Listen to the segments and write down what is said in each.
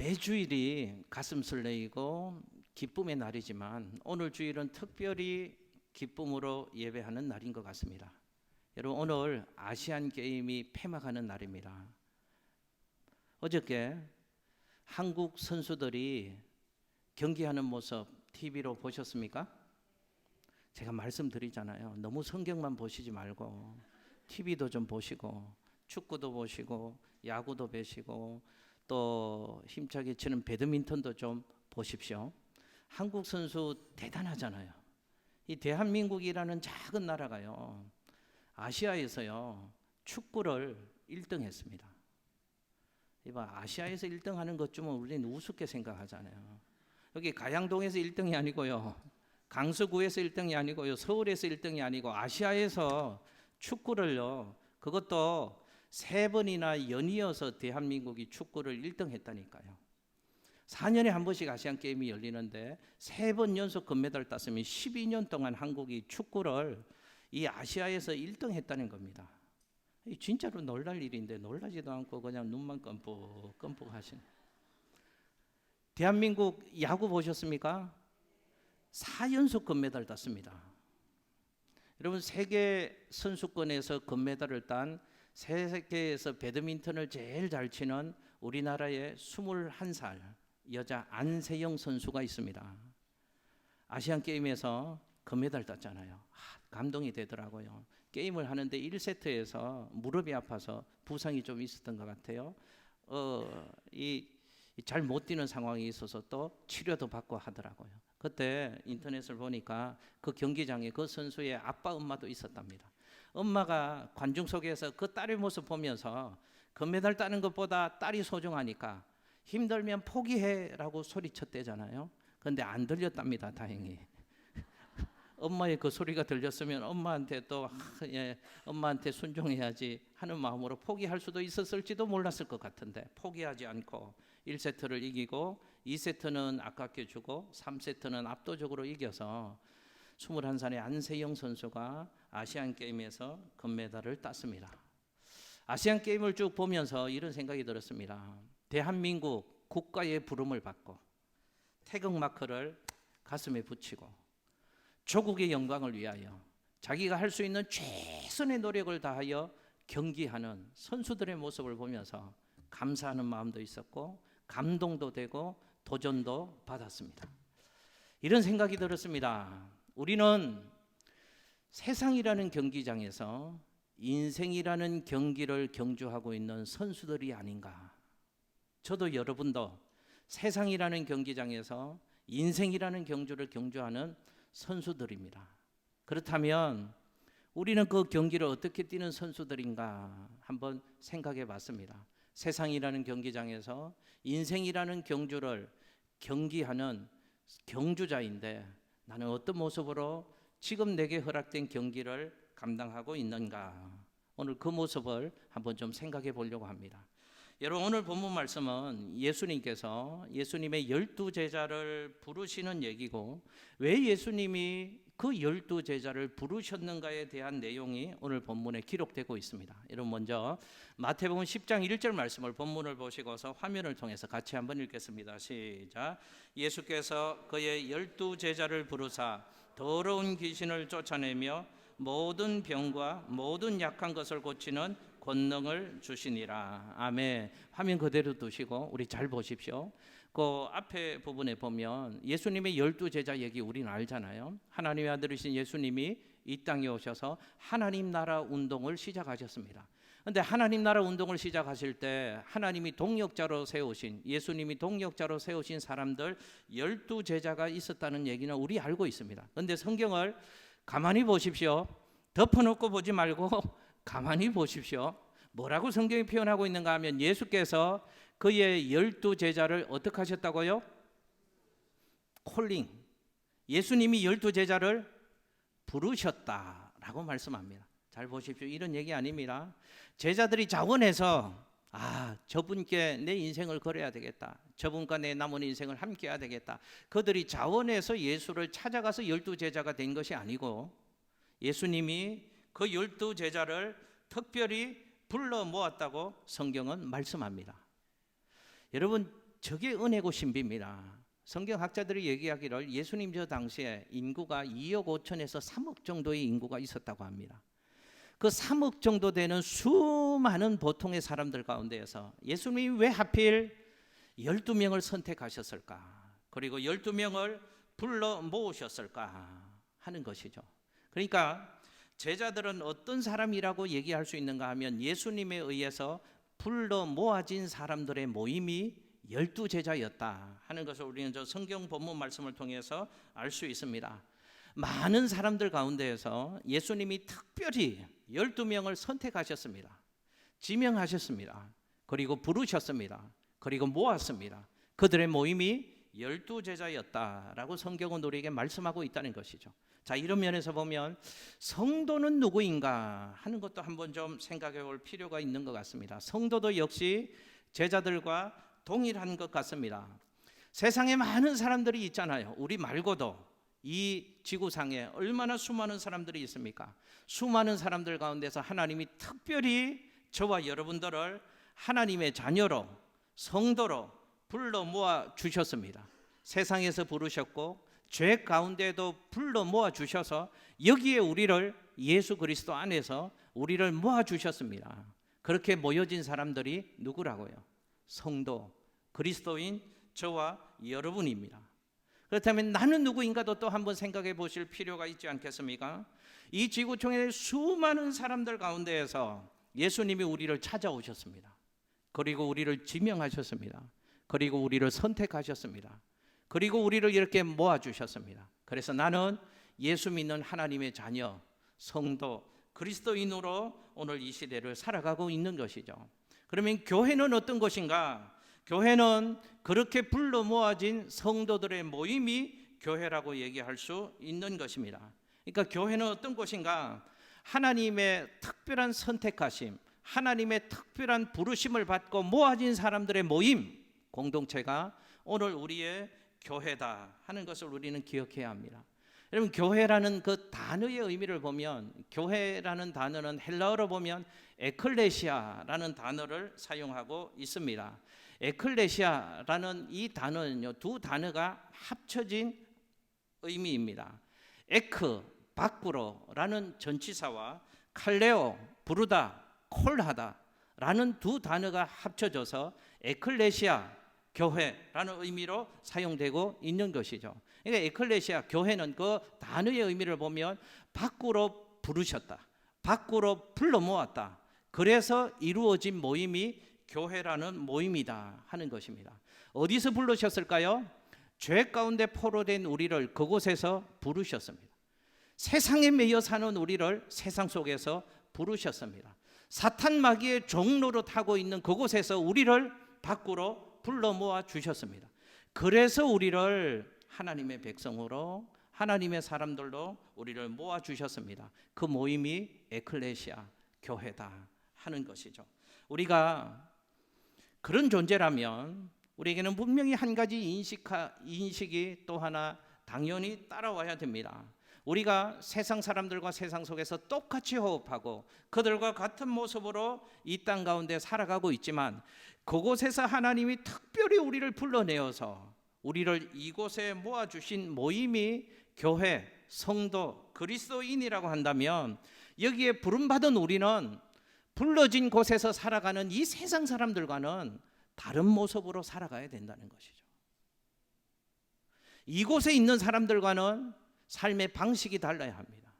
매주일이 가슴 설레이고 기쁨의 날이지만 오늘 주일은 특별히 기쁨으로 예배하는 날인 것 같습니다. 여러분, 오늘 아시안 게임이 폐막하는 날입니다. 어저께 한국 선수들이 경기하는 모습 TV로 보셨습니까? 제가 말씀드리잖아요. 너무 성경만 보시지 말고 TV도 좀 보시고 축구도 보시고 야구도 보시고 또 힘차게 치는 배드민턴도 좀 보십시오. 한국 선수 대단하잖아요. 이 대한민국이라는 작은 나라가요, 아시아에서요 축구를 1등 했습니다. 이봐, 아시아에서 1등 하는 것쯤은 우리는 우습게 생각하잖아요. 여기 가양동에서 1등이 아니고요, 강서구에서 1등이 아니고요, 서울에서 1등이 아니고 아시아에서 축구를요, 그것도 3번이나 연이어서 대한민국이 축구를 1등 했다니까요. 4년에 한 번씩 아시안 게임이 열리는데 3번 연속 금메달 땄으면 12년 동안 한국이 축구를 이 아시아에서 1등 했다는 겁니다. 진짜로 놀랄 일인데 놀라지도 않고 그냥 눈만 껌뻑껌뻑 하시네. 대한민국 야구 보셨습니까? 4연속 금메달 땄습니다. 여러분, 세계 선수권에서 금메달을 딴 세계에서 배드민턴을 제일 잘 치는 우리나라의 21살 여자 안세영 선수가 있습니다. 아시안 게임에서 금메달 땄잖아요. 감동이 되더라고요. 게임을 하는데 1세트에서 무릎이 아파서 부상이 좀 있었던 것 같아요. 잘 못 뛰는 상황이 있어서 또 치료도 받고 하더라고요. 그때 인터넷을 보니까 그 경기장에 그 선수의 아빠 엄마도 있었답니다. 엄마가 관중 속에서 그 딸의 모습 보면서 금메달 따는 것보다 딸이 소중하니까 힘들면 포기해라고 소리쳤대잖아요. 그런데 안 들렸답니다, 다행히. 엄마의 그 소리가 들렸으면 엄마한테 또 엄마한테 순종해야지 하는 마음으로 포기할 수도 있었을지도 몰랐을 것 같은데 포기하지 않고 1세트를 이기고 2세트는 아깝게 주고 3세트는 압도적으로 이겨서 21살의 안세영 선수가 아시안 게임에서 금메달을 땄습니다. 아시안 게임을 쭉 보면서 이런 생각이 들었습니다. 대한민국 국가의 부름을 받고 태극마크를 가슴에 붙이고 조국의 영광을 위하여 자기가 할 수 있는 최선의 노력을 다하여 경기하는 선수들의 모습을 보면서 감사하는 마음도 있었고 감동도 되고 도전도 받았습니다. 이런 생각이 들었습니다. 우리는 세상이라는 경기장에서 인생이라는 경기를 경주하고 있는 선수들이 아닌가. 저도 여러분도 세상이라는 경기장에서 인생이라는 경주를 경주하는 선수들입니다. 그렇다면 우리는 그 경기를 어떻게 뛰는 선수들인가 한번 생각해 봤습니다. 세상이라는 경기장에서 인생이라는 경주를 경기하는 경주자인데 나는 어떤 모습으로 지금 내게 허락된 경기를 감당하고 있는가? 오늘 그 모습을 한번 좀 생각해 보려고 합니다. 여러분, 오늘 본문 말씀은 예수님께서 예수님의 12제자를 부르시는 얘기고, 왜 예수님이 그 12제자를 부르셨는가에 대한 내용이 오늘 본문에 기록되고 있습니다. 여러분, 먼저 마태복음 10장 1절 말씀을 본문을 보시고서 화면을 통해서 같이 한번 읽겠습니다. 시작. 예수께서 그의 12제자를 부르사 더러운 귀신을 쫓아내며 모든 병과 모든 약한 것을 고치는 권능을 주시니라. 아멘. 화면 그대로 두시고 우리 잘 보십시오. 그 앞에 부분에 보면 예수님의 12제자 얘기 우리는 알잖아요. 하나님의 아들이신 예수님이 이 땅에 오셔서 하나님 나라 운동을 시작하셨습니다. 그런데 하나님 나라 운동을 시작하실 때 하나님이 동역자로 세우신, 예수님이 동역자로 세우신 사람들 12제자가 있었다는 얘기는 우리 알고 있습니다. 그런데 성경을 가만히 보십시오. 덮어놓고 보지 말고 가만히 보십시오. 뭐라고 성경이 표현하고 있는가 하면 예수께서 그의 12제자를 어떻게 하셨다고요? 콜링. 예수님이 12제자를 부르셨다라고 말씀합니다. 잘 보십시오. 이런 얘기 아닙니다. 제자들이 자원해서 저분께 내 인생을 걸어야 되겠다, 저분과 내 남은 인생을 함께 해야 되겠다, 그들이 자원해서 예수를 찾아가서 12제자가 된 것이 아니고 예수님이 그 12제자를 특별히 불러 모았다고 성경은 말씀합니다. 여러분, 저게 은혜고 신비입니다. 성경학자들이 얘기하기를 예수님 저 당시에 인구가 2억 5천에서 3억 정도의 인구가 있었다고 합니다. 그 3억 정도 되는 수많은 보통의 사람들 가운데에서 예수님이 왜 하필 12명을 선택하셨을까? 그리고 12명을 불러 모으셨을까 하는 것이죠. 그러니까 제자들은 어떤 사람이라고 얘기할 수 있는가 하면 예수님에 의해서 불러 모아진 사람들의 모임이 12제자였다 하는 것을 우리는 저 성경 본문 말씀을 통해서 알 수 있습니다. 많은 사람들 가운데에서 예수님이 특별히 12명을 선택하셨습니다. 지명하셨습니다. 그리고 부르셨습니다. 그리고 모았습니다. 그들의 모임이 12제자였다라고 성경은 우리에게 말씀하고 있다는 것이죠. 자, 이런 면에서 보면 성도는 누구인가 하는 것도 한번 좀 생각해 볼 필요가 있는 것 같습니다. 성도도 역시 제자들과 동일한 것 같습니다. 세상에 많은 사람들이 있잖아요. 우리 말고도 이 지구상에 얼마나 수많은 사람들이 있습니까? 수많은 사람들 가운데서 하나님이 특별히 저와 여러분들을 하나님의 자녀로, 성도로 불러 모아 주셨습니다. 세상에서 부르셨고 죄 가운데도 불러 모아 주셔서 여기에 우리를 예수 그리스도 안에서 우리를 모아 주셨습니다. 그렇게 모여진 사람들이 누구라고요? 성도, 그리스도인 저와 여러분입니다. 그렇다면 나는 누구인가도 또 한번 생각해 보실 필요가 있지 않겠습니까? 이 지구촌의 수많은 사람들 가운데에서 예수님이 우리를 찾아오셨습니다. 그리고 우리를 지명하셨습니다. 그리고 우리를 선택하셨습니다. 그리고 우리를 이렇게 모아주셨습니다. 그래서 나는 예수 믿는 하나님의 자녀, 성도, 그리스도인으로 오늘 이 시대를 살아가고 있는 것이죠. 그러면 교회는 어떤 것인가? 교회는 그렇게 불러 모아진 성도들의 모임이 교회라고 얘기할 수 있는 것입니다. 그러니까 교회는 어떤 곳인가? 하나님의 특별한 선택하심, 하나님의 특별한 부르심을 받고 모아진 사람들의 모임, 공동체가 오늘 우리의 교회다 하는 것을 우리는 기억해야 합니다. 여러분, 교회라는 그 단어의 의미를 보면, 교회라는 단어는 헬라어로 보면 에클레시아라는 단어를 사용하고 있습니다. 에클레시아라는 이 단어는요, 두 단어가 합쳐진 의미입니다. 에크, 밖으로라는 전치사와 칼레오, 부르다, 콜하다 라는 두 단어가 합쳐져서 에클레시아, 교회라는 의미로 사용되고 있는 것이죠. 그러니까 에클레시아, 교회는 그 단어의 의미를 보면 밖으로 부르셨다, 밖으로 불러 모았다, 그래서 이루어진 모임이 교회라는 모임이다 하는 것입니다. 어디서 부르셨을까요? 죄 가운데 포로된 우리를 그곳에서 부르셨습니다. 세상에 매여 사는 우리를 세상 속에서 부르셨습니다. 사탄 마귀의 종로로 타고 있는 그곳에서 우리를 밖으로 불러 모아 주셨습니다. 그래서 우리를 하나님의 백성으로, 하나님의 사람들로 우리를 모아 주셨습니다. 그 모임이 에클레시아, 교회다 하는 것이죠. 우리가 그런 존재라면 우리에게는 분명히 한 가지 인식이 또 하나 당연히 따라와야 됩니다. 우리가 세상 사람들과 세상 속에서 똑같이 호흡하고 그들과 같은 모습으로 이 땅 가운데 살아가고 있지만, 그곳에서 하나님이 특별히 우리를 불러내어서 우리를 이곳에 모아주신 모임이 교회, 성도, 그리스도인이라고 한다면, 여기에 부름받은 우리는 불러진 곳에서 살아가는 이 세상 사람들과는 다른 모습으로 살아가야 된다는 것이죠. 이곳에 있는 사람들과는 삶의 방식이 달라야 합니다.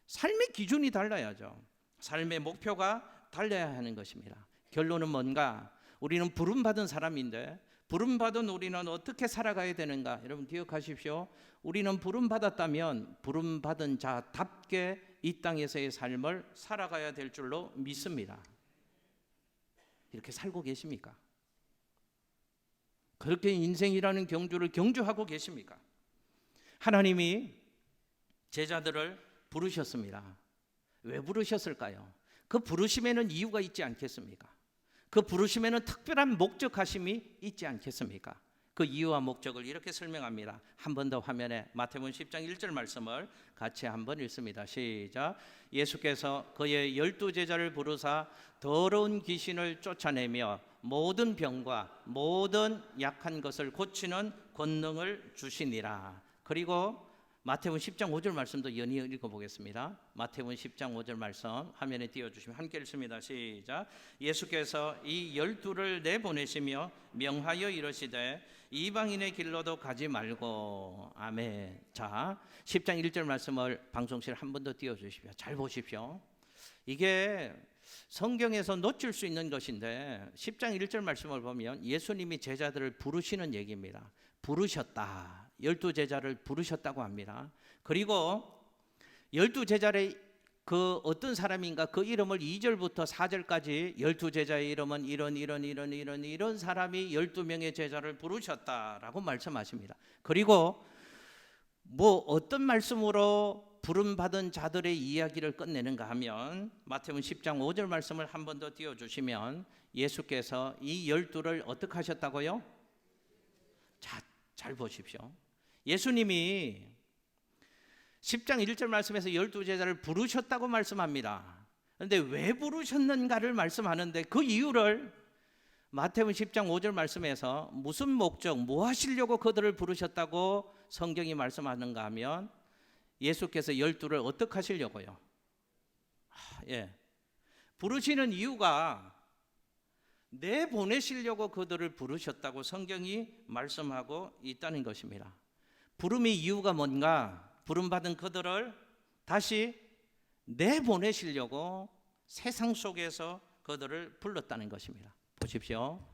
삶의 기준이 달라야죠. 삶의 목표가 달라야 하는 것입니다. 결론은 뭔가? 우리는 부름받은 사람인데, 부름받은 우리는 어떻게 살아가야 되는가? 여러분 기억하십시오. 우리는 부름받았다면 부름받은 자답게 이 땅에서의 삶을 살아가야 될 줄로 믿습니다. 이렇게 살고 계십니까? 그렇게 인생이라는 경주를 경주하고 계십니까? 하나님이 제자들을 부르셨습니다. 왜 부르셨을까요? 그 부르심에는 이유가 있지 않겠습니까? 그 부르심에는 특별한 목적하심이 있지 않겠습니까? 그 이유와 목적을 이렇게 설명합니다. 한 번 더 화면에 마태복음 10장 1절 말씀을 같이 한번 읽습니다. 시작. 예수께서 그의 12제자를 부르사 더러운 귀신을 쫓아내며 모든 병과 모든 약한 것을 고치는 권능을 주시니라. 그리고 마태복음 10장 5절 말씀도 연이어 읽어보겠습니다. 마태복음 10장 5절 말씀 화면에 띄워주시면 함께 읽습니다. 시작. 예수께서 이 12를 내보내시며 명하여 이르시되 이방인의 길로도 가지 말고. 아멘. 자, 10장 1절 말씀을 방송실 한 번 더 띄워주십시오. 잘 보십시오. 이게 성경에서 놓칠 수 있는 것인데 10장 1절 말씀을 보면 예수님이 제자들을 부르시는 얘기입니다. 부르셨다. 12제자를 부르셨다고 합니다. 그리고 12제자의 그 어떤 사람인가 그 이름을 2절부터 4절까지 12제자의 이름은 이런 사람이 12명의 제자를 부르셨다라고 말씀하십니다. 그리고 뭐 어떤 말씀으로 부름받은 자들의 이야기를 끝내는가 하면 마태복음 10장 5절 말씀을 한 번 더 띄워주시면 예수께서 이 12를 어떻게 하셨다고요? 자, 잘 보십시오. 예수님이 10장 1절 말씀에서 12제자를 부르셨다고 말씀합니다. 그런데 왜 부르셨는가를 말씀하는데 그 이유를 마태복음 10장 5절 말씀에서 무슨 목적, 뭐 하시려고 그들을 부르셨다고 성경이 말씀하는가 하면 예수께서 12를 어떻게 하시려고요? 부르시는 이유가 내보내시려고 그들을 부르셨다고 성경이 말씀하고 있다는 것입니다. 부름의 이유가 뭔가? 부름받은 그들을 다시 내보내시려고 세상 속에서 그들을 불렀다는 것입니다. 보십시오.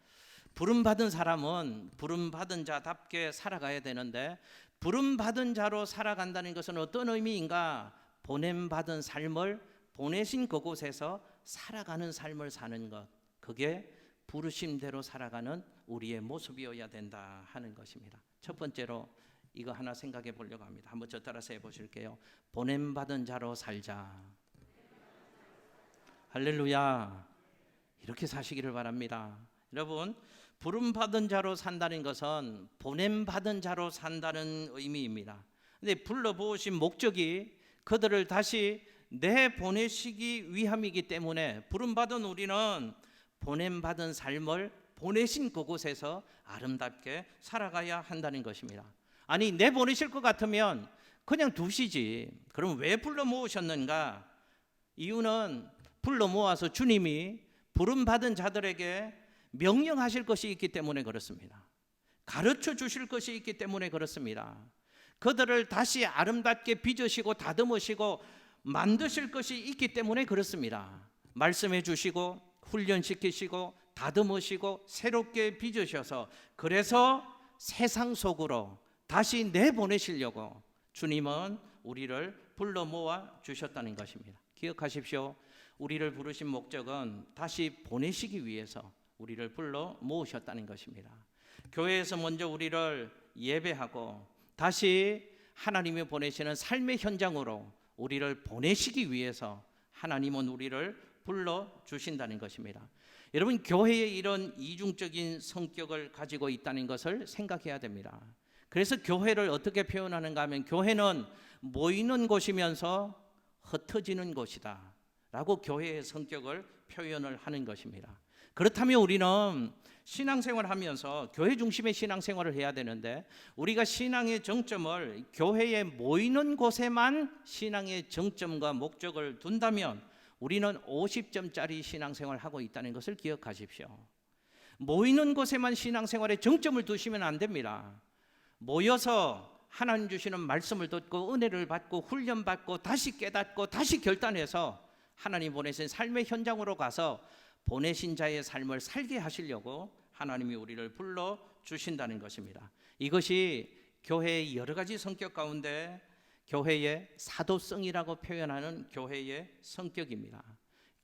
부름받은 사람은 부름받은 자답게 살아가야 되는데 부름받은 자로 살아간다는 것은 어떤 의미인가? 보냄받은 삶을 보내신 그곳에서 살아가는 삶을 사는 것, 그게 부르심대로 살아가는 우리의 모습이어야 된다 하는 것입니다. 첫 번째로 이거 하나 생각해 보려고 합니다. 한번 저 따라서 해보실게요. 보냄받은 자로 살자. 할렐루야. 이렇게 사시기를 바랍니다. 여러분, 부름받은 자로 산다는 것은 보냄받은 자로 산다는 의미입니다. 근데 불러부으신 목적이 그들을 다시 내보내시기 위함이기 때문에 부름받은 우리는 보냄받은 삶을 보내신 그곳에서 아름답게 살아가야 한다는 것입니다. 아니, 내보내실 것 같으면 그냥 두시지. 그럼 왜 불러 모으셨는가? 이유는 불러 모아서 주님이 부름받은 자들에게 명령하실 것이 있기 때문에 그렇습니다. 가르쳐 주실 것이 있기 때문에 그렇습니다. 그들을 다시 아름답게 빚으시고 다듬으시고 만드실 것이 있기 때문에 그렇습니다. 말씀해 주시고 훈련시키시고 다듬으시고 새롭게 빚으셔서 그래서 세상 속으로 다시 내보내시려고 주님은 우리를 불러 모아 주셨다는 것입니다. 기억하십시오. 우리를 부르신 목적은 다시 보내시기 위해서 우리를 불러 모으셨다는 것입니다. 교회에서 먼저 우리를 예배하고 다시 하나님이 보내시는 삶의 현장으로 우리를 보내시기 위해서 하나님은 우리를 불러 주신다는 것입니다. 여러분, 교회의 이런 이중적인 성격을 가지고 있다는 것을 생각해야 됩니다. 그래서 교회를 어떻게 표현하는가 하면 교회는 모이는 곳이면서 흩어지는 곳이다 라고 교회의 성격을 표현을 하는 것입니다. 그렇다면 우리는 신앙생활을 하면서 교회 중심의 신앙생활을 해야 되는데 우리가 신앙의 정점을 교회에 모이는 곳에만 신앙의 정점과 목적을 둔다면 우리는 50점짜리 신앙생활을 하고 있다는 것을 기억하십시오. 모이는 곳에만 신앙생활의 정점을 두시면 안 됩니다. 모여서 하나님 주시는 말씀을 듣고 은혜를 받고 훈련받고 다시 깨닫고 다시 결단해서 하나님 보내신 삶의 현장으로 가서 보내신 자의 삶을 살게 하시려고 하나님이 우리를 불러 주신다는 것입니다. 이것이 교회의 여러 가지 성격 가운데 교회의 사도성이라고 표현하는 교회의 성격입니다.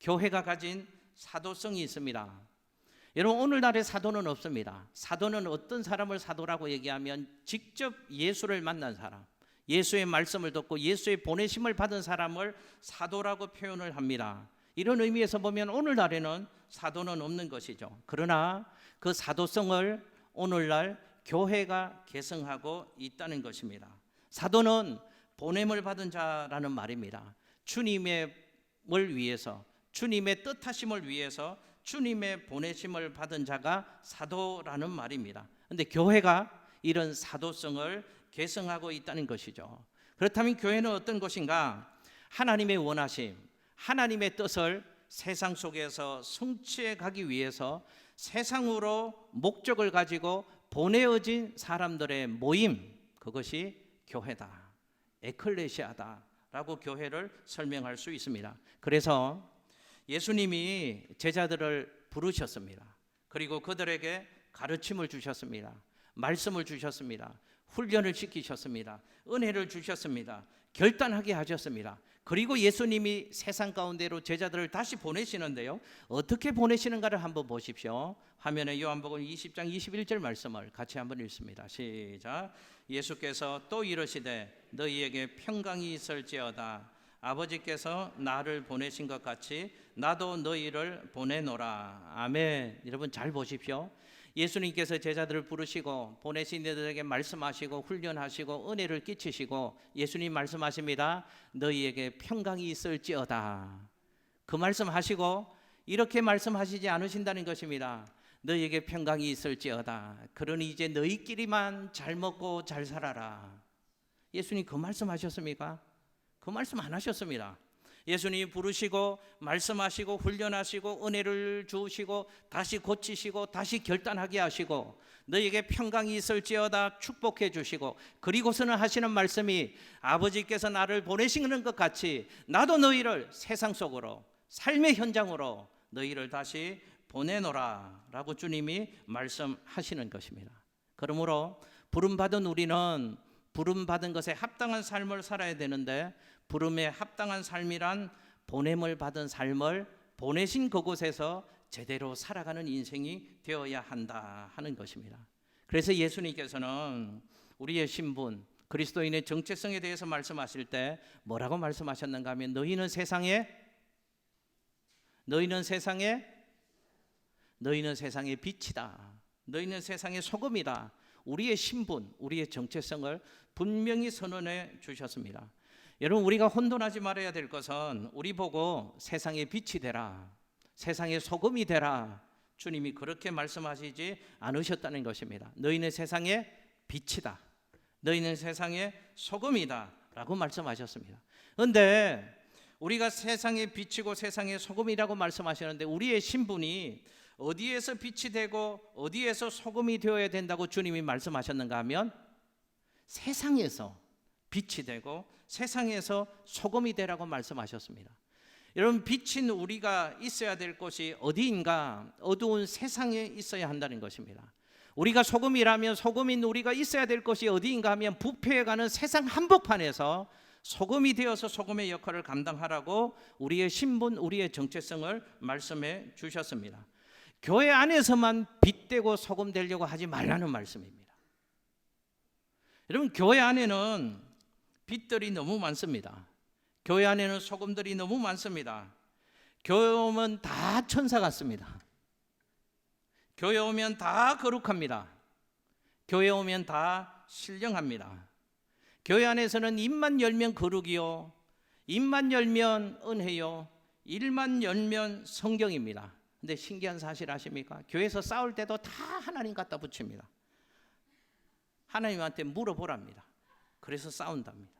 교회가 가진 사도성이 있습니다. 여러분, 오늘날의 사도는 없습니다. 사도는 어떤 사람을 사도라고 얘기하면 직접 예수를 만난 사람, 예수의 말씀을 듣고 예수의 보내심을 받은 사람을 사도라고 표현을 합니다. 이런 의미에서 보면 오늘날에는 사도는 없는 것이죠. 그러나 그 사도성을 오늘날 교회가 계승하고 있다는 것입니다. 사도는 보냄을 받은 자라는 말입니다. 주님의 위해서, 주님의 뜻하심을 위해서 주님의 보내심을 받은 자가 사도라는 말입니다. 그런데 교회가 이런 사도성을 계승하고 있다는 것이죠. 그렇다면 교회는 어떤 것인가? 하나님의 원하심, 하나님의 뜻을 세상 속에서 성취해 가기 위해서 세상으로 목적을 가지고 보내어진 사람들의 모임, 그것이 교회다, 에클레시아다라고 교회를 설명할 수 있습니다. 그래서 예수님이 제자들을 부르셨습니다. 그리고 그들에게 가르침을 주셨습니다. 말씀을 주셨습니다. 훈련을 시키셨습니다. 은혜를 주셨습니다. 결단하게 하셨습니다. 그리고 예수님이 세상 가운데로 제자들을 다시 보내시는데요, 어떻게 보내시는가를 한번 보십시오. 화면에 요한복음 20장 21절 말씀을 같이 한번 읽습니다. 시작. 예수께서 또 이르시되 너희에게 평강이 있을지어다. 아버지께서 나를 보내신 것 같이 나도 너희를 보내노라. 아멘. 여러분 잘 보십시오. 예수님께서 제자들을 부르시고 보내신 이들에게 말씀하시고 훈련하시고 은혜를 끼치시고 예수님 말씀하십니다. 너희에게 평강이 있을지어다. 그 말씀하시고 이렇게 말씀하시지 않으신다는 것입니다. 너희에게 평강이 있을지어다. 그러니 이제 너희끼리만 잘 먹고 잘 살아라. 예수님 그 말씀하셨습니까? 그 말씀 안 하셨습니다. 예수님이 부르시고 말씀하시고 훈련하시고 은혜를 주시고 다시 고치시고 다시 결단하게 하시고 너희에게 평강이 있을지어다 축복해 주시고 그리고서는 하시는 말씀이 아버지께서 나를 보내시는 것 같이 나도 너희를 세상 속으로 삶의 현장으로 너희를 다시 보내노라 라고 주님이 말씀하시는 것입니다. 그러므로 부름받은 우리는 부름받은 것에 합당한 삶을 살아야 되는데 부름에 합당한 삶이란 보냄을 받은 삶을 보내신 그곳에서 제대로 살아가는 인생이 되어야 한다 하는 것입니다. 그래서 예수님께서는 우리의 신분, 그리스도인의 정체성에 대해서 말씀하실 때 뭐라고 말씀하셨는가 하면 너희는 세상의 빛이다. 너희는 세상의 소금이다. 우리의 신분, 우리의 정체성을 분명히 선언해 주셨습니다. 여러분 우리가 혼돈하지 말아야 될 것은 우리 보고 세상의 빛이 되라, 세상의 소금이 되라, 주님이 그렇게 말씀하시지 않으셨다는 것입니다. 너희는 세상의 빛이다, 너희는 세상의 소금이다 라고 말씀하셨습니다. 그런데 우리가 세상의 빛이고 세상의 소금이라고 말씀하시는데 우리의 신분이 어디에서 빛이 되고 어디에서 소금이 되어야 된다고 주님이 말씀하셨는가 하면 세상에서 빛이 되고 세상에서 소금이 되라고 말씀하셨습니다. 여러분 빛인 우리가 있어야 될 곳이 어디인가? 어두운 세상에 있어야 한다는 것입니다. 우리가 소금이라면 소금인 우리가 있어야 될 곳이 어디인가 하면 부패해가는 세상 한복판에서 소금이 되어서 소금의 역할을 감당하라고 우리의 신분, 우리의 정체성을 말씀해 주셨습니다. 교회 안에서만 빛되고 소금 되려고 하지 말라는 말씀입니다. 여러분 교회 안에는 빛들이 너무 많습니다. 교회 안에는 소금들이 너무 많습니다. 교회 오면 다 천사 같습니다. 교회 오면 다 거룩합니다. 교회 오면 다 신령합니다. 교회 안에서는 입만 열면 거룩이요, 입만 열면 은혜요, 입만 열면 성경입니다. 근데 신기한 사실 아십니까? 교회에서 싸울 때도 다 하나님 갖다 붙입니다. 하나님한테 물어보랍니다. 그래서 싸운답니다.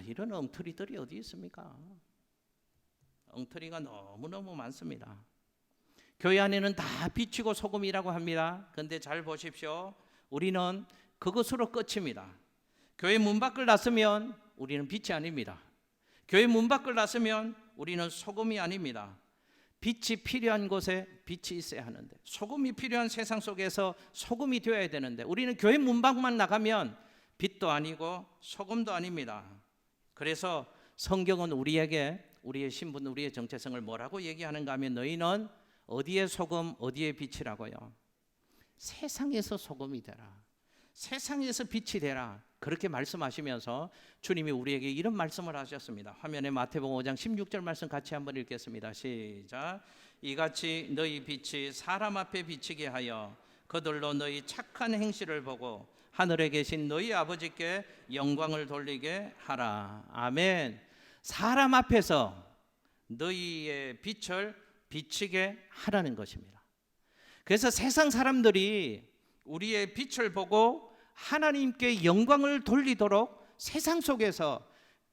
이런 엉터리들이 어디 있습니까? 엉터리가 너무너무 많습니다. 교회 안에는 다 빛이고 소금이라고 합니다. 그런데 잘 보십시오. 우리는 그것으로 끝입니다. 교회 문 밖을 나서면 우리는 빛이 아닙니다. 교회 문 밖을 나서면 우리는 소금이 아닙니다. 빛이 필요한 곳에 빛이 있어야 하는데, 소금이 필요한 세상 속에서 소금이 되어야 되는데, 우리는 교회 문 밖만 나가면 빛도 아니고 소금도 아닙니다. 그래서 성경은 우리에게 우리의 신분, 우리의 정체성을 뭐라고 얘기하는가 하면 너희는 어디에 소금, 어디에 빛이라고요. 세상에서 소금이 되라, 세상에서 빛이 되라, 그렇게 말씀하시면서 주님이 우리에게 이런 말씀을 하셨습니다. 화면에 마태복음 5장 16절 말씀 같이 한번 읽겠습니다. 시작. 이같이 너희 빛이 사람 앞에 비치게 하여 그들로 너희 착한 행실을 보고 하늘에 계신 너희 아버지께 영광을 돌리게 하라. 아멘. 사람 앞에서 너희의 빛을 비치게 하라는 것입니다. 그래서 세상 사람들이 우리의 빛을 보고 하나님께 영광을 돌리도록 세상 속에서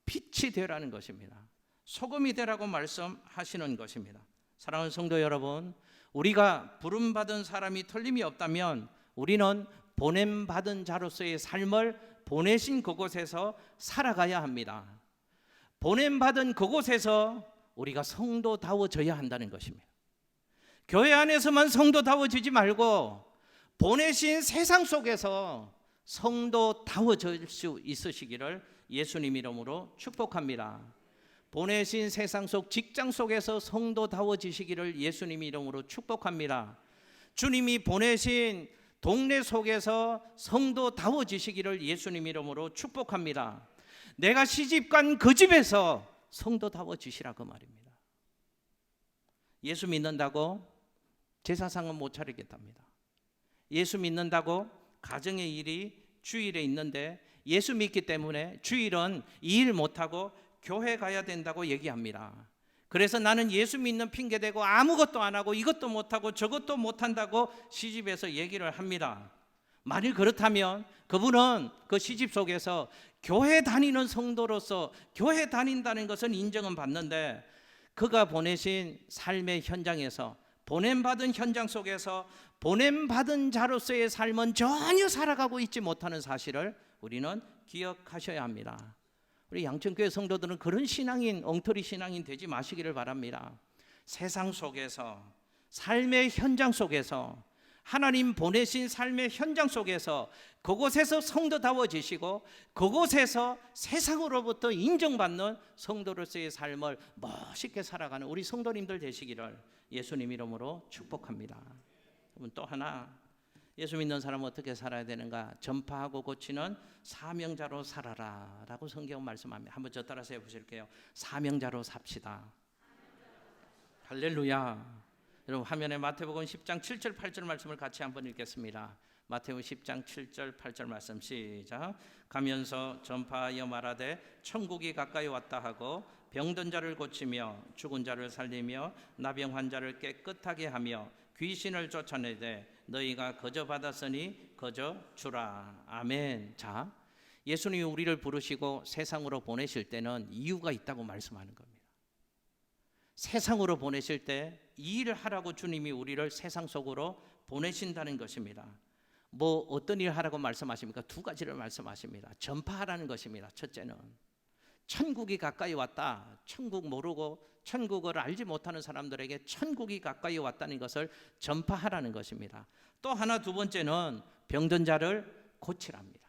빛이 되라는 것입니다. 소금이 되라고 말씀하시는 것입니다. 사랑하는 성도 여러분, 우리가 부름받은 사람이 틀림이 없다면 우리는 보냄받은 자로서의 삶을 보내신 그곳에서 살아가야 합니다. 보냄받은 그곳에서 우리가 성도다워져야 한다는 것입니다. 교회 안에서만 성도다워지지 말고 보내신 세상 속에서 성도다워질 수 있으시기를 예수님 이름으로 축복합니다. 보내신 세상 속 직장 속에서 성도다워지시기를 예수님 이름으로 축복합니다. 주님이 보내신 동네 속에서 성도다워지시기를 예수님 이름으로 축복합니다. 내가 시집간 그 집에서 성도다워지시라 그 말입니다. 예수 믿는다고 제사상은 못 차리겠답니다. 예수 믿는다고 가정의 일이 주일에 있는데 예수 믿기 때문에 주일은 이 일 못하고 교회 가야 된다고 얘기합니다. 그래서 나는 예수 믿는 핑계대고 아무것도 안 하고 이것도 못하고 저것도 못한다고 시집에서 얘기를 합니다. 만일 그렇다면 그분은 그 시집 속에서 교회 다니는 성도로서 교회 다닌다는 것은 인정은 받는데 그가 보내신 삶의 현장에서 보냄받은 현장 속에서 보냄받은 자로서의 삶은 전혀 살아가고 있지 못하는 사실을 우리는 기억하셔야 합니다. 우리 양천교회 성도들은 그런 신앙인, 엉터리 신앙인 되지 마시기를 바랍니다. 세상 속에서, 삶의 현장 속에서, 하나님 보내신 삶의 현장 속에서 그곳에서 성도다워지시고 그곳에서 세상으로부터 인정받는 성도로서의 삶을 멋있게 살아가는 우리 성도님들 되시기를 예수님 이름으로 축복합니다. 또 하나, 예수 믿는 사람은 어떻게 살아야 되는가? 전파하고 고치는 사명자로 살아라 라고 성경은 말씀합니다. 한번 저 따라서 해보실게요. 사명자로 삽시다. 할렐루야. 여러분 화면에 마태복음 10장 7절 8절 말씀을 같이 한번 읽겠습니다. 마태복음 10장 7절 8절 말씀 시작. 가면서 전파하여 말하되 천국이 가까이 왔다 하고 병든 자를 고치며 죽은 자를 살리며 나병 환자를 깨끗하게 하며 귀신을 쫓아내되 너희가 거저 받았으니 거저 주라. 아멘. 자, 예수님이 우리를 부르시고 세상으로 보내실 때는 이유가 있다고 말씀하는 겁니다. 세상으로 보내실 때 이 일을 하라고 주님이 우리를 세상 속으로 보내신다는 것입니다. 뭐 어떤 일을 하라고 말씀하십니까? 두 가지를 말씀하십니다. 전파하라는 것입니다. 첫째는 천국이 가까이 왔다. 천국 모르고 천국을 알지 못하는 사람들에게 천국이 가까이 왔다는 것을 전파하라는 것입니다. 또 하나 두 번째는 병든 자를 고치랍니다.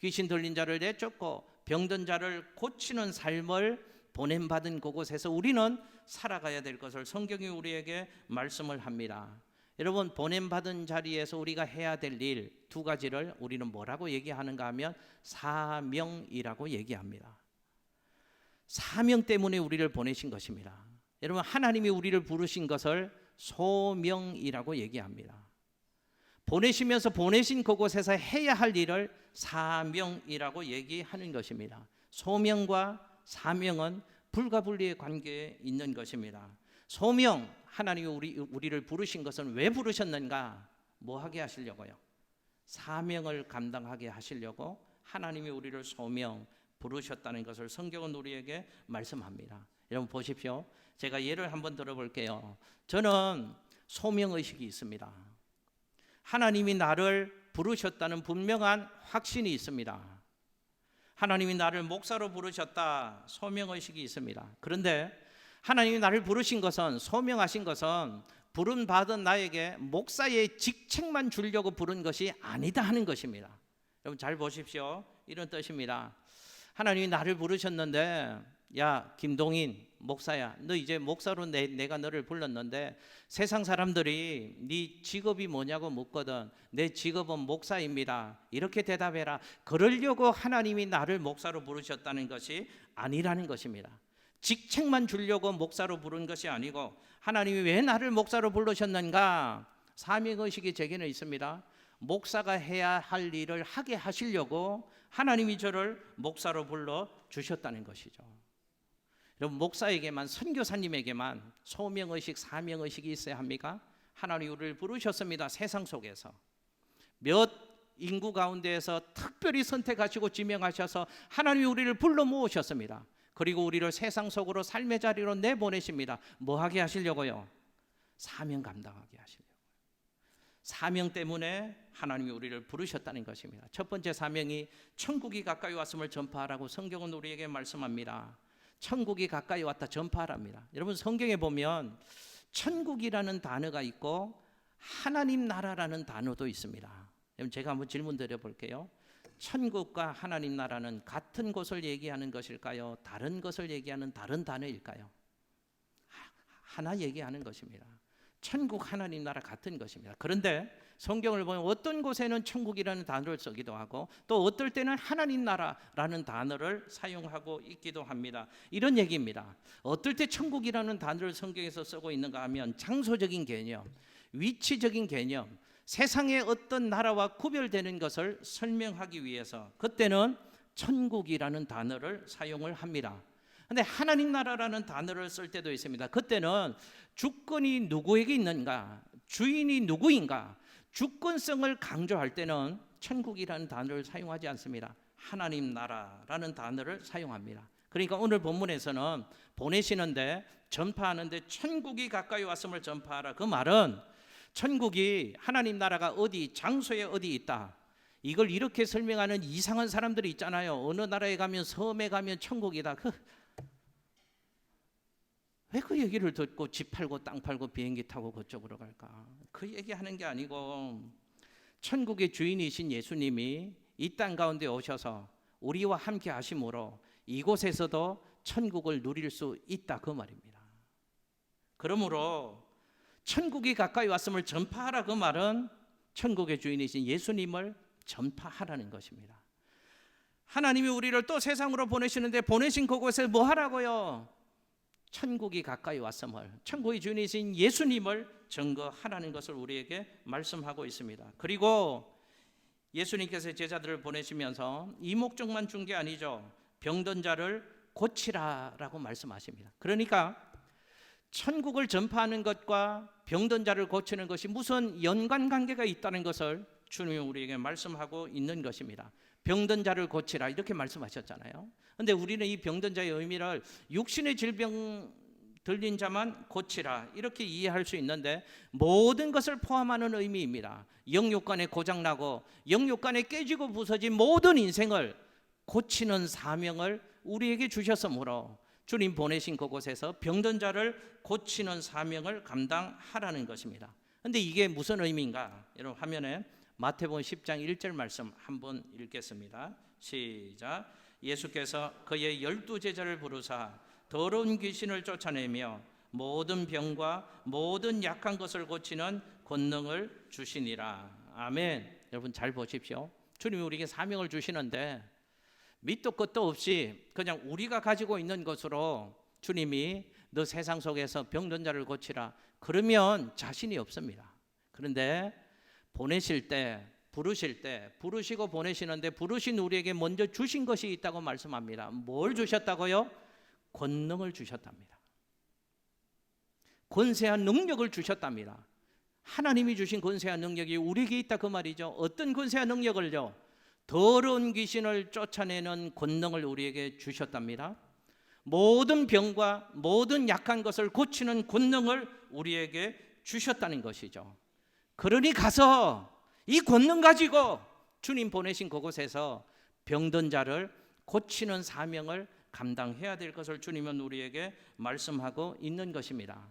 귀신 들린 자를 내쫓고 병든 자를 고치는 삶을 보냄받은 그곳에서 우리는 살아가야 될 것을 성경이 우리에게 말씀을 합니다. 여러분 보냄받은 자리에서 우리가 해야 될 일 두 가지를 우리는 뭐라고 얘기하는가 하면 사명이라고 얘기합니다. 사명 때문에 우리를 보내신 것입니다. 여러분 하나님이 우리를 부르신 것을 소명이라고 얘기합니다. 보내시면서 보내신 그곳에서 해야 할 일을 사명이라고 얘기하는 것입니다. 소명과 사명은 불가분리의 관계에 있는 것입니다. 소명, 하나님이 우리를 부르신 것은 왜 부르셨는가? 뭐 하게 하시려고요? 사명을 감당하게 하시려고 하나님이 우리를 소명 부르셨다는 것을 성경은 우리에게 말씀합니다. 여러분 보십시오. 제가 예를 한번 들어볼게요. 저는 소명의식이 있습니다. 하나님이 나를 부르셨다는 분명한 확신이 있습니다. 하나님이 나를 목사로 부르셨다, 소명의식이 있습니다. 그런데 하나님이 나를 부르신 것은, 소명하신 것은 부름받은 나에게 목사의 직책만 주려고 부른 것이 아니다 하는 것입니다. 여러분 잘 보십시오. 이런 뜻입니다. 하나님이 나를 부르셨는데 야 김동인 목사야, 너 이제 목사로 내가 너를 불렀는데 세상 사람들이 네 직업이 뭐냐고 묻거든. 내 직업은 목사입니다 이렇게 대답해라. 그러려고 하나님이 나를 목사로 부르셨다는 것이 아니라는 것입니다. 직책만 주려고 목사로 부른 것이 아니고 하나님이 왜 나를 목사로 부르셨는가? 사명의식이 제게는 있습니다. 목사가 해야 할 일을 하게 하시려고 하나님이 저를 목사로 불러 주셨다는 것이죠. 여러분, 목사에게만, 선교사님에게만 소명의식, 사명의식이 있어야 합니까? 하나님이 우리를 부르셨습니다. 세상 속에서 몇 인구 가운데에서 특별히 선택하시고 지명하셔서 하나님이 우리를 불러 모으셨습니다. 그리고 우리를 세상 속으로 삶의 자리로 내보내십니다. 뭐 하게 하시려고요? 사명 감당하게 하시려고요. 사명 때문에 하나님이 우리를 부르셨다는 것입니다. 첫 번째 사명이 천국이 가까이 왔음을 전파하라고 성경은 우리에게 말씀합니다. 천국이 가까이 왔다 전파하랍니다. 여러분, 성경에 보면 천국이라는 단어가 있고 하나님 나라라는 단어도 있습니다. 제가 한번 질문 드려볼게요. 천국과 하나님 나라는 같은 것을 얘기하는 것일까요? 다른 것을 얘기하는 다른 단어일까요? 하나 얘기하는 것입니다. 천국, 하나님 나라 같은 것입니다. 그런데 성경을 보면 어떤 곳에는 천국이라는 단어를 쓰기도 하고 또 어떨 때는 하나님 나라라는 단어를 사용하고 있기도 합니다. 이런 얘기입니다. 어떨 때 천국이라는 단어를 성경에서 쓰고 있는가 하면 장소적인 개념, 위치적인 개념, 세상의 어떤 나라와 구별되는 것을 설명하기 위해서 그때는 천국이라는 단어를 사용을 합니다. 그런데 하나님 나라라는 단어를 쓸 때도 있습니다. 그때는 주권이 누구에게 있는가, 주인이 누구인가, 주권성을 강조할 때는 천국이라는 단어를 사용하지 않습니다. 하나님 나라라는 단어를 사용합니다. 그러니까 오늘 본문에서는 보내시는데, 전파하는데 천국이 가까이 왔음을 전파하라. 그 말은 천국이, 하나님 나라가 어디, 장소에 어디 있다, 이걸 이렇게 설명하는 이상한 사람들이 있잖아요. 어느 나라에 가면, 섬에 가면 천국이다. 왜 그 얘기를 듣고 집 팔고 땅 팔고 비행기 타고 그쪽으로 갈까? 그 얘기하는 게 아니고 천국의 주인이신 예수님이 이 땅 가운데 오셔서 우리와 함께 하심으로 이곳에서도 천국을 누릴 수 있다, 그 말입니다. 그러므로 천국이 가까이 왔음을 전파하라, 그 말은 천국의 주인이신 예수님을 전파하라는 것입니다. 하나님이 우리를 또 세상으로 보내시는데 보내신 그곳에 뭐 하라고요? 천국이 가까이 왔음을, 천국의 주인이신 예수님을 증거하라는 것을 우리에게 말씀하고 있습니다. 그리고 예수님께서 제자들을 보내시면서 이 목적만 준 게 아니죠. 병든 자를 고치라라고 말씀하십니다. 그러니까 천국을 전파하는 것과 병든 자를 고치는 것이 무슨 연관관계가 있다는 것을 주님이 우리에게 말씀하고 있는 것입니다. 병든 자를 고치라, 이렇게 말씀하셨잖아요. 그런데 우리는 이 병든 자의 의미를 육신의 질병 들린 자만 고치라, 이렇게 이해할 수 있는데 모든 것을 포함하는 의미입니다. 영육간에 고장나고 영육간에 깨지고 부서진 모든 인생을 고치는 사명을 우리에게 주셨으므로 주님 보내신 그곳에서 병든 자를 고치는 사명을 감당하라는 것입니다. 그런데 이게 무슨 의미인가? 여러분, 화면에 마태복음 10장 1절 말씀 한번 읽겠습니다. 시작. 예수께서 그의 12제자를 부르사 더러운 귀신을 쫓아내며 모든 병과 모든 약한 것을 고치는 권능을 주시니라. 아멘. 여러분, 잘 보십시오. 주님이 우리에게 사명을 주시는데 밑도 끝도 없이 그냥 우리가 가지고 있는 것으로 주님이 너 세상 속에서 병든 자를 고치라, 그러면 자신이 없습니다. 그런데 보내실 때, 부르실 때, 부르시고 보내시는데 부르신 우리에게 먼저 주신 것이 있다고 말씀합니다. 뭘 주셨다고요? 권능을 주셨답니다. 권세한 능력을 주셨답니다. 하나님이 주신 권세한 능력이 우리에게 있다, 그 말이죠. 어떤 권세한 능력을요? 더러운 귀신을 쫓아내는 권능을 우리에게 주셨답니다. 모든 병과 모든 약한 것을 고치는 권능을 우리에게 주셨다는 것이죠. 그러니 가서 이 권능 가지고 주님 보내신 그곳에서 병든 자를 고치는 사명을 감당해야 될 것을 주님은 우리에게 말씀하고 있는 것입니다.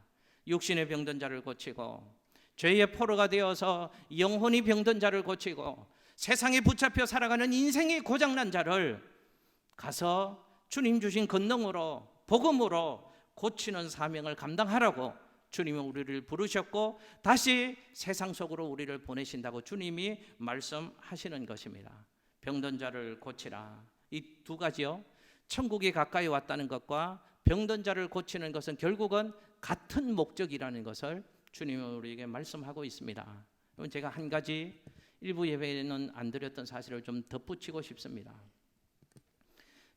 육신의 병든 자를 고치고 죄의 포로가 되어서 영혼이 병든 자를 고치고 세상에 붙잡혀 살아가는 인생이 고장난 자를 가서 주님 주신 권능으로, 복음으로 고치는 사명을 감당하라고 주님이 우리를 부르셨고 다시 세상 속으로 우리를 보내신다고 주님이 말씀하시는 것입니다. 병든 자를 고치라, 이 두 가지요, 천국이 가까이 왔다는 것과 병든 자를 고치는 것은 결국은 같은 목적이라는 것을 주님은 우리에게 말씀하고 있습니다. 제가 한 가지 일부 예배에는 안 드렸던 사실을 좀 덧붙이고 싶습니다.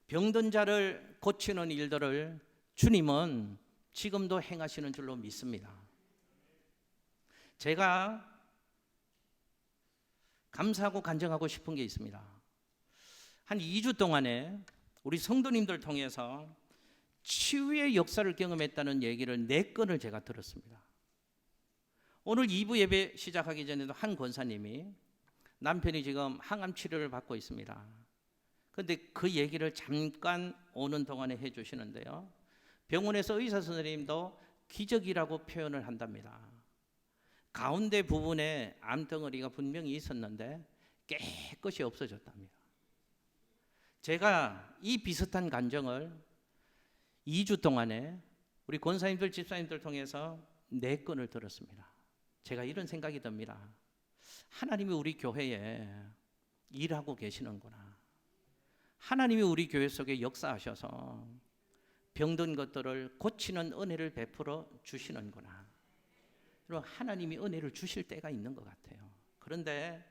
병든 자를 고치는 일들을 주님은 지금도 행하시는 줄로 믿습니다. 제가 감사하고 간증하고 싶은 게 있습니다. 한 2주 동안에 우리 성도님들 통해서 치유의 역사를 경험했다는 얘기를 4건을 제가 들었습니다. 오늘 2부 예배 시작하기 전에도 한 권사님이 남편이 지금 항암 치료를 받고 있습니다. 그런데 그 얘기를 잠깐 오는 동안에 해주시는데요, 병원에서 의사 선생님도 기적이라고 표현을 한답니다. 가운데 부분에 암덩어리가 분명히 있었는데 깨끗이 없어졌답니다. 제가 이 비슷한 간증을 2주 동안에 우리 권사님들, 집사님들 통해서 4건을 들었습니다. 제가 이런 생각이 듭니다. 하나님이 우리 교회에 일하고 계시는구나. 하나님이 우리 교회 속에 역사하셔서 병든 것들을 고치는 은혜를 베풀어 주시는구나. 그럼 하나님이 은혜를 주실 때가 있는 것 같아요. 그런데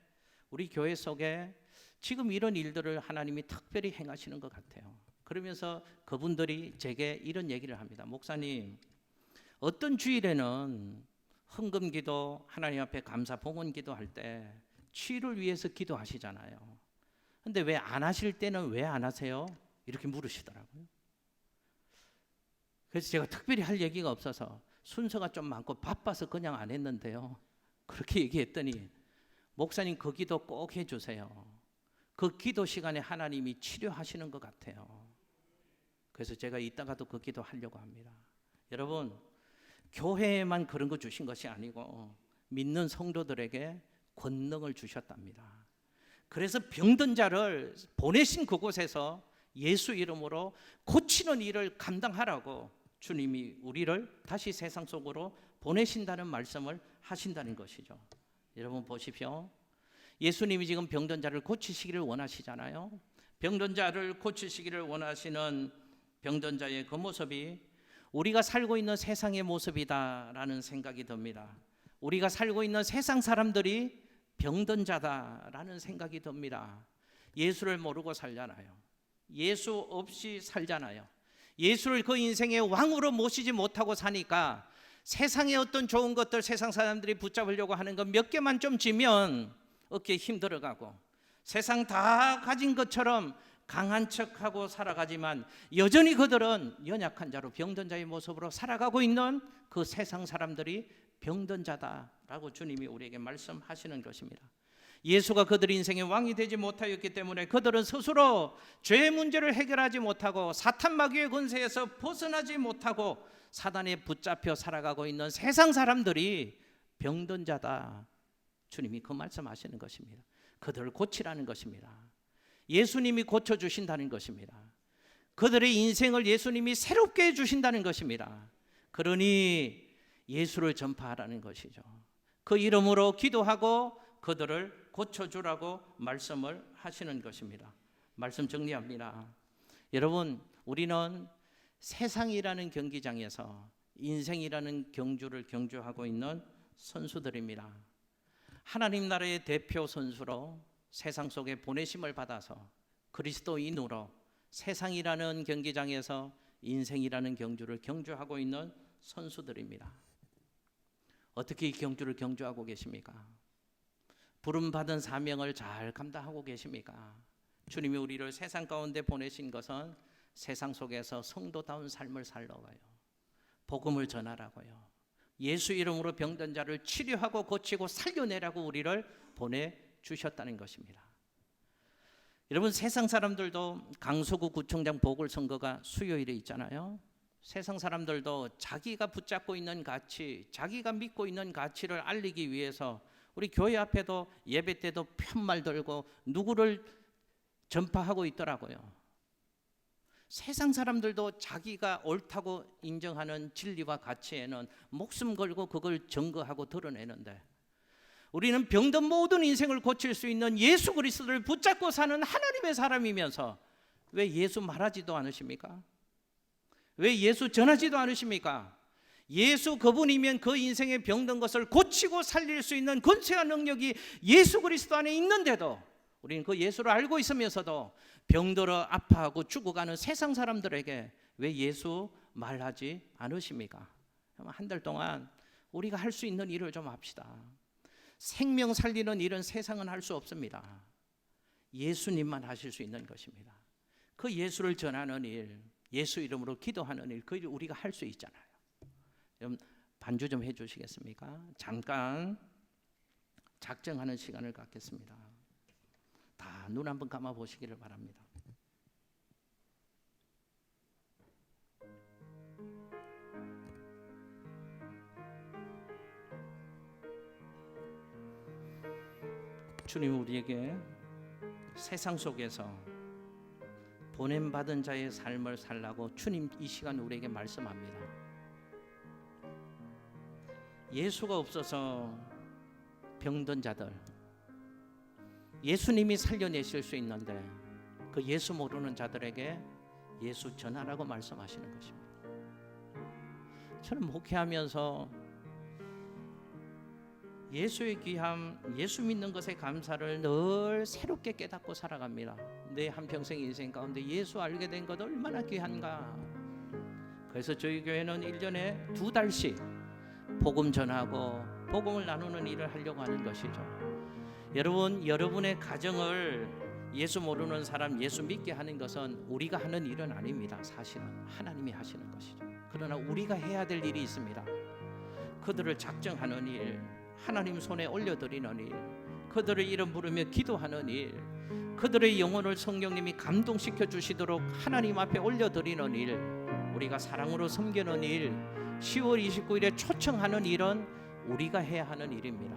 우리 교회 속에 지금 이런 일들을 하나님이 특별히 행하시는 것 같아요. 그러면서 그분들이 제게 이런 얘기를 합니다. 목사님, 어떤 주일에는 헌금기도, 하나님 앞에 감사 봉헌기도 할 때 치유를 위해서 기도하시잖아요. 근데 왜 안 하실 때는 왜 안 하세요? 이렇게 물으시더라고요. 그래서 제가 특별히 할 얘기가 없어서 순서가 좀 많고 바빠서 그냥 안 했는데요, 그렇게 얘기했더니 목사님 그 기도 꼭 해주세요. 그 기도 시간에 하나님이 치료하시는 것 같아요. 그래서 제가 이따가도 그 기도 하려고 합니다. 여러분, 교회에만 그런 거 주신 것이 아니고 믿는 성도들에게 권능을 주셨답니다. 그래서 병든 자를 보내신 그곳에서 예수 이름으로 고치는 일을 감당하라고 주님이 우리를 다시 세상 속으로 보내신다는 말씀을 하신다는 것이죠. 여러분 보십시오. 예수님이 지금 병든 자를 고치시기를 원하시잖아요. 병든 자를 고치시기를 원하시는 병든 자의 그 모습이 우리가 살고 있는 세상의 모습이다라는 생각이 듭니다. 우리가 살고 있는 세상 사람들이 병든 자다라는 생각이 듭니다. 예수를 모르고 살잖아요. 예수 없이 살잖아요. 예수를 그 인생의 왕으로 모시지 못하고 사니까 세상의 어떤 좋은 것들, 세상 사람들이 붙잡으려고 하는 것 몇 개만 좀 쥐면 어깨에 힘들어가고, 세상 다 가진 것처럼 강한 척하고 살아가지만 여전히 그들은 연약한 자로 병든 자의 모습으로 살아가고 있는 그 세상 사람들이 병든 자다라고 주님이 우리에게 말씀하시는 것입니다. 예수가 그들 인생의 왕이 되지 못하였기 때문에 그들은 스스로 죄의 문제를 해결하지 못하고 사탄 마귀의 권세에서 벗어나지 못하고 사단에 붙잡혀 살아가고 있는 세상 사람들이 병든 자다. 주님이 그 말씀하시는 것입니다. 그들을 고치라는 것입니다. 예수님이 고쳐주신다는 것입니다. 그들의 인생을 예수님이 새롭게 해주신다는 것입니다. 그러니 예수를 전파하라는 것이죠. 그 이름으로 기도하고 그들을 고쳐주라고 말씀을 하시는 것입니다. 말씀 정리합니다. 여러분, 우리는 세상이라는 경기장에서 인생이라는 경주를 경주하고 있는 선수들입니다. 하나님 나라의 대표 선수로 세상 속에 보내심을 받아서 그리스도인으로 세상이라는 경기장에서 인생이라는 경주를 경주하고 있는 선수들입니다. 어떻게 이 경주를 경주하고 계십니까? 부름받은 사명을 잘 감당하고 계십니까? 주님이 우리를 세상 가운데 보내신 것은 세상 속에서 성도다운 삶을 살러가요. 복음을 전하라고요. 예수 이름으로 병든 자를 치료하고 고치고 살려내라고 우리를 보내주셨다는 것입니다. 여러분, 세상 사람들도 강서구 구청장 보궐선거가 수요일에 있잖아요. 세상 사람들도 자기가 붙잡고 있는 가치, 자기가 믿고 있는 가치를 알리기 위해서 우리 교회 앞에도 예배 때도 편말 들고 누구를 전파하고 있더라고요. 세상 사람들도 자기가 옳다고 인정하는 진리와 가치에는 목숨 걸고 그걸 증거하고 드러내는데, 우리는 병든 모든 인생을 고칠 수 있는 예수 그리스도를 붙잡고 사는 하나님의 사람이면서 왜 예수 말하지도 않으십니까? 왜 예수 전하지도 않으십니까? 예수 그분이면 그 인생에 병든 것을 고치고 살릴 수 있는 권세와 능력이 예수 그리스도 안에 있는데도 우리는 그 예수를 알고 있으면서도 병들어 아파하고 죽어가는 세상 사람들에게 왜 예수 말하지 않으십니까? 한 달 동안 우리가 할 수 있는 일을 좀 합시다. 생명 살리는 일은 세상은 할 수 없습니다. 예수님만 하실 수 있는 것입니다. 그 예수를 전하는 일, 예수 이름으로 기도하는 일, 그 일 우리가 할 수 있잖아요. 좀 반주 좀 해주시겠습니까? 잠깐 작정하는 시간을 갖겠습니다. 다 눈 한번 감아 보시기를 바랍니다. 주님, 우리에게 세상 속에서 보냄받은 자의 삶을 살라고 주님 이 시간 우리에게 말씀합니다. 예수가 없어서 병든 자들, 예수님이 살려내실 수 있는데 그 예수 모르는 자들에게 예수 전하라고 말씀하시는 것입니다. 저는 목회하면서 예수의 귀함, 예수 믿는 것에 감사를 늘 새롭게 깨닫고 살아갑니다. 내 한평생 인생 가운데 예수 알게 된 것 얼마나 귀한가. 그래서 저희 교회는 1년에 2달씩 복음 전하고 복음을 나누는 일을 하려고 하는 것이죠. 여러분, 여러분의 가정을 예수 모르는 사람 예수 믿게 하는 것은 우리가 하는 일은 아닙니다. 사실은 하나님이 하시는 것이죠. 그러나 우리가 해야 될 일이 있습니다. 그들을 작정하는 일, 하나님 손에 올려드리는 일, 그들의 이름 부르며 기도하는 일, 그들의 영혼을 성령님이 감동시켜 주시도록 하나님 앞에 올려드리는 일, 우리가 사랑으로 섬기는 일, 10월 29일에 초청하는 일은 우리가 해야 하는 일입니다.